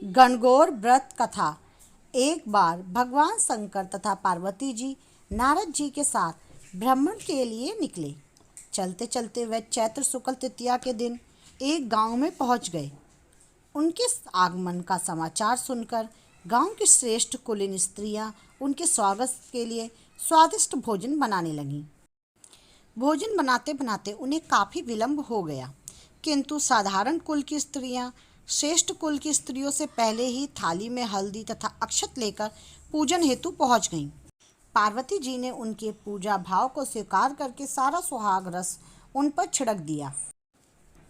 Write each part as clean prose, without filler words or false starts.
गणगौर व्रत कथा। एक बार भगवान शंकर तथा पार्वती जी नारद जी के साथ भ्रमण के लिए निकले। चलते चलते वे चैत्र शुक्ल तृतीया के दिन एक गांव में पहुंच गए। उनके आगमन का समाचार सुनकर गांव की श्रेष्ठ कुलीन स्त्रियां उनके स्वागत के लिए स्वादिष्ट भोजन बनाने लगीं। भोजन बनाते बनाते उन्हें काफ़ी विलंब हो गया, किंतु साधारण कुल की स्त्रियां श्रेष्ठ कुल की स्त्रियों से पहले ही थाली में हल्दी तथा अक्षत लेकर पूजन हेतु पहुंच गईं। पार्वती जी ने उनके पूजा भाव को स्वीकार करके सारा सुहाग रस उन पर छिड़क दिया।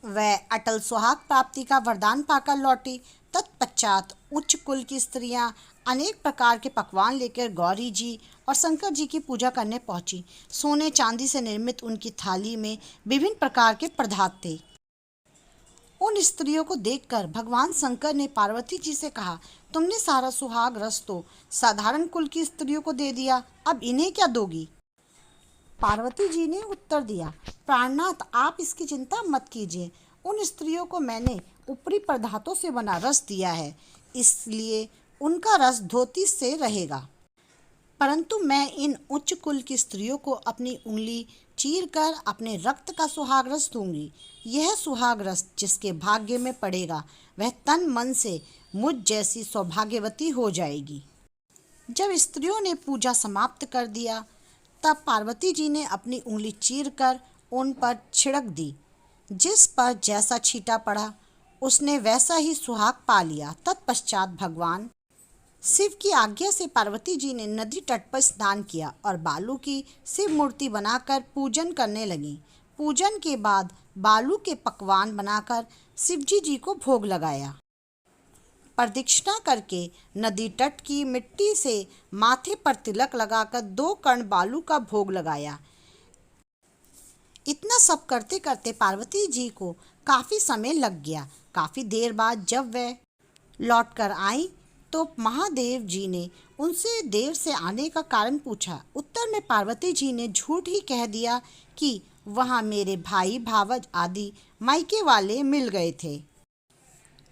वह अटल सुहाग प्राप्ति का वरदान पाकर लौटी। तत्पश्चात उच्च कुल की स्त्रियां अनेक प्रकार के पकवान लेकर गौरी जी और शंकर जी की पूजा करने पहुंची। सोने चांदी से निर्मित उनकी थाली में विभिन्न प्रकार के पदार्थ थे। उन स्त्रियों को देखकर भगवान शंकर ने पार्वती जी से कहा, तुमने सारा सुहाग रस तो साधारण कुल की स्त्रियों को दे दिया, अब इन्हें क्या दोगी? पार्वती जी ने उत्तर दिया, प्राणनाथ, आप इसकी चिंता मत कीजिए। उन स्त्रियों को मैंने ऊपरी पदार्थों से बना रस दिया है, इसलिए उनका रस धोती से रहेगा, परंतु मैं इन उच्च कुल की स्त्रियों को अपनी उंगली चीर कर अपने रक्त का सुहाग रस दूंगी। यह सुहाग रस जिसके भाग्य में पड़ेगा वह तन मन से मुझ जैसी सौभाग्यवती हो जाएगी। जब स्त्रियों ने पूजा समाप्त कर दिया, तब पार्वती जी ने अपनी उंगली चीर कर उन पर छिड़क दी। जिस पर जैसा छींटा पड़ा उसने वैसा ही सुहाग पा लिया। तत्पश्चात भगवान शिव की आज्ञा से पार्वती जी ने नदी तट पर स्नान किया और बालू की शिव मूर्ति बनाकर पूजन करने लगी। पूजन के बाद बालू के पकवान बनाकर शिवजी जी को भोग लगाया। प्रदक्षिणा करके नदी तट की मिट्टी से माथे पर तिलक लगाकर 2 कण बालू का भोग लगाया। इतना सब करते करते पार्वती जी को काफ़ी समय लग गया। काफ़ी देर बाद जब वह लौट कर आई तो महादेव जी ने उनसे देर से आने का कारण पूछा। उत्तर में पार्वती जी ने झूठ ही कह दिया कि वहाँ मेरे भाई भावज आदि मायके वाले मिल गए थे,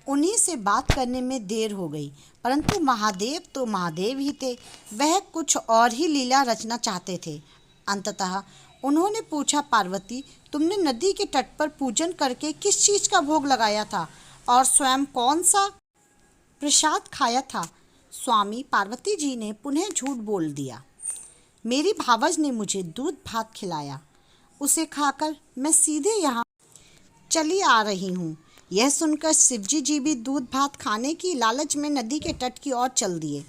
उन्हीं से बात करने में देर हो गई। परंतु महादेव तो महादेव ही थे, वह कुछ और ही लीला रचना चाहते थे। अंततः उन्होंने पूछा, पार्वती, तुमने नदी के तट पर पूजन करके किस चीज़ का भोग लगाया था और स्वयं कौन सा प्रसाद खाया था? स्वामी, पार्वती जी ने पुनः झूठ बोल दिया। मेरी भावज ने मुझे दूध भात खिलाया, उसे खाकर मैं सीधे यहाँ चली आ रही हूँ। यह सुनकर शिवजी जी भी दूध भात खाने की लालच में नदी के तट की ओर चल दिए।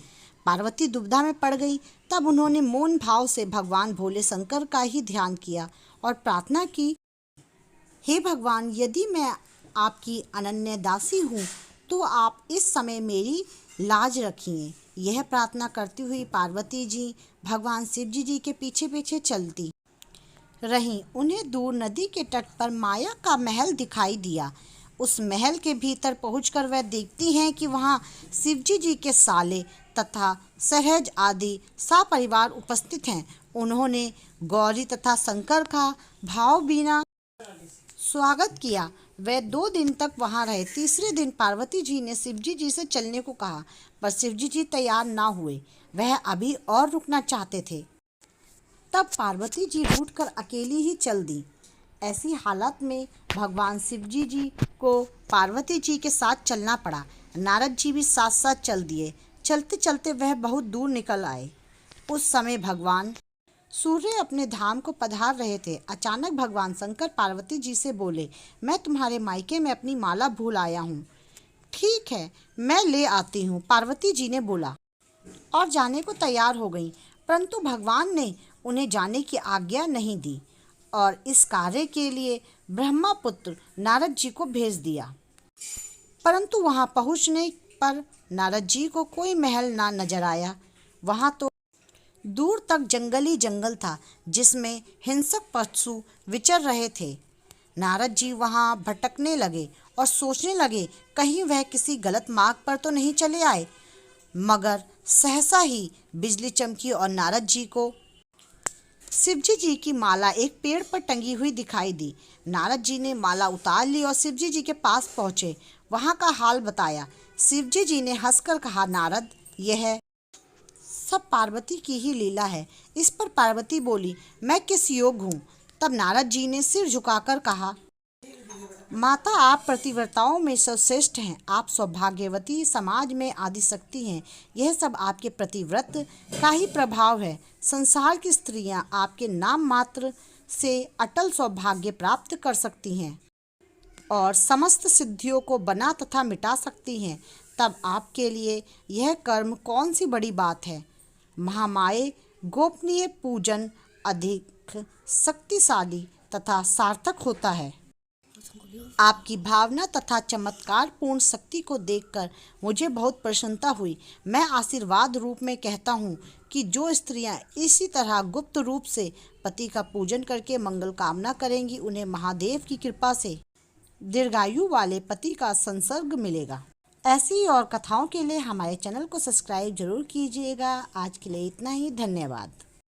पार्वती दुविधा में पड़ गई। तब उन्होंने मौन भाव से भगवान भोले शंकर का ही ध्यान किया और प्रार्थना की, हे भगवान, यदि मैं आपकी अनन्य दासी हूँ तो आप इस समय मेरी लाज रखिए। यह प्रार्थना करती हुई पार्वती जी भगवान शिवजी जी के पीछे पीछे चलती रहीं। उन्हें दूर नदी के तट पर माया का महल दिखाई दिया। उस महल के भीतर पहुंचकर वह देखती हैं कि वहां शिवजी जी के साले तथा सहज आदि सपरिवार उपस्थित हैं। उन्होंने गौरी तथा शंकर का भाव बिना स्वागत किया। वे 2 दिन तक वहां रहे। तीसरे दिन पार्वती जी ने शिवजी जी से चलने को कहा, पर शिवजी जी तैयार ना हुए, वह अभी और रुकना चाहते थे। तब पार्वती जी रूठकर अकेली ही चल दी। ऐसी हालत में भगवान शिवजी जी को पार्वती जी के साथ चलना पड़ा। नारद जी भी साथ साथ चल दिए। चलते चलते वह बहुत दूर निकल आए। उस समय भगवान सूर्य अपने धाम को पधार रहे थे। अचानक भगवान शंकर पार्वती जी से बोले, मैं तुम्हारे मायके में अपनी माला भूल आया हूँ। ठीक है, मैं ले आती हूँ, पार्वती जी ने बोला और जाने को तैयार हो गई। परंतु भगवान ने उन्हें जाने की आज्ञा नहीं दी और इस कार्य के लिए ब्रह्मपुत्र नारद जी को भेज दिया। परंतु वहां पहुंचने पर नारद जी को कोई महल ना नजर आया। वहां तो दूर तक जंगल ही जंगल था, जिसमें हिंसक पशु विचर रहे थे। नारद जी वहां भटकने लगे और सोचने लगे, कहीं वह किसी गलत मार्ग पर तो नहीं चले आए। मगर सहसा ही बिजली चमकी और नारद जी को शिवजी जी की माला एक पेड़ पर टंगी हुई दिखाई दी। नारद जी ने माला उतार ली और शिवजी जी के पास पहुँचे। वहाँ का हाल बताया। शिवजी जी ने हंसकर कहा, नारद, यह सब पार्वती की ही लीला है। इस पर पार्वती बोली, मैं किस योग हूँ? तब नारद जी ने सिर झुकाकर कहा, माता, आप प्रतिव्रताओं में सर्वश्रेष्ठ हैं। आप सौभाग्यवती, समाज में आदिशक्ति हैं। यह सब आपके प्रतिव्रत का ही प्रभाव है। संसार की स्त्रियां आपके नाम मात्र से अटल सौभाग्य प्राप्त कर सकती हैं और समस्त सिद्धियों को बना तथा मिटा सकती हैं। तब आपके लिए यह कर्म कौन सी बड़ी बात है? महामाये गोपनीय पूजन अधिक शक्तिशाली तथा सार्थक होता है। आपकी भावना तथा चमत्कार पूर्ण शक्ति को देखकर मुझे बहुत प्रसन्नता हुई। मैं आशीर्वाद रूप में कहता हूँ कि जो स्त्रियां इसी तरह गुप्त रूप से पति का पूजन करके मंगल कामना करेंगी, उन्हें महादेव की कृपा से दीर्घायु वाले पति का संसर्ग मिलेगा। ऐसी ही और कथाओं के लिए हमारे चैनल को सब्सक्राइब जरूर कीजिएगा। आज के लिए इतना ही। धन्यवाद।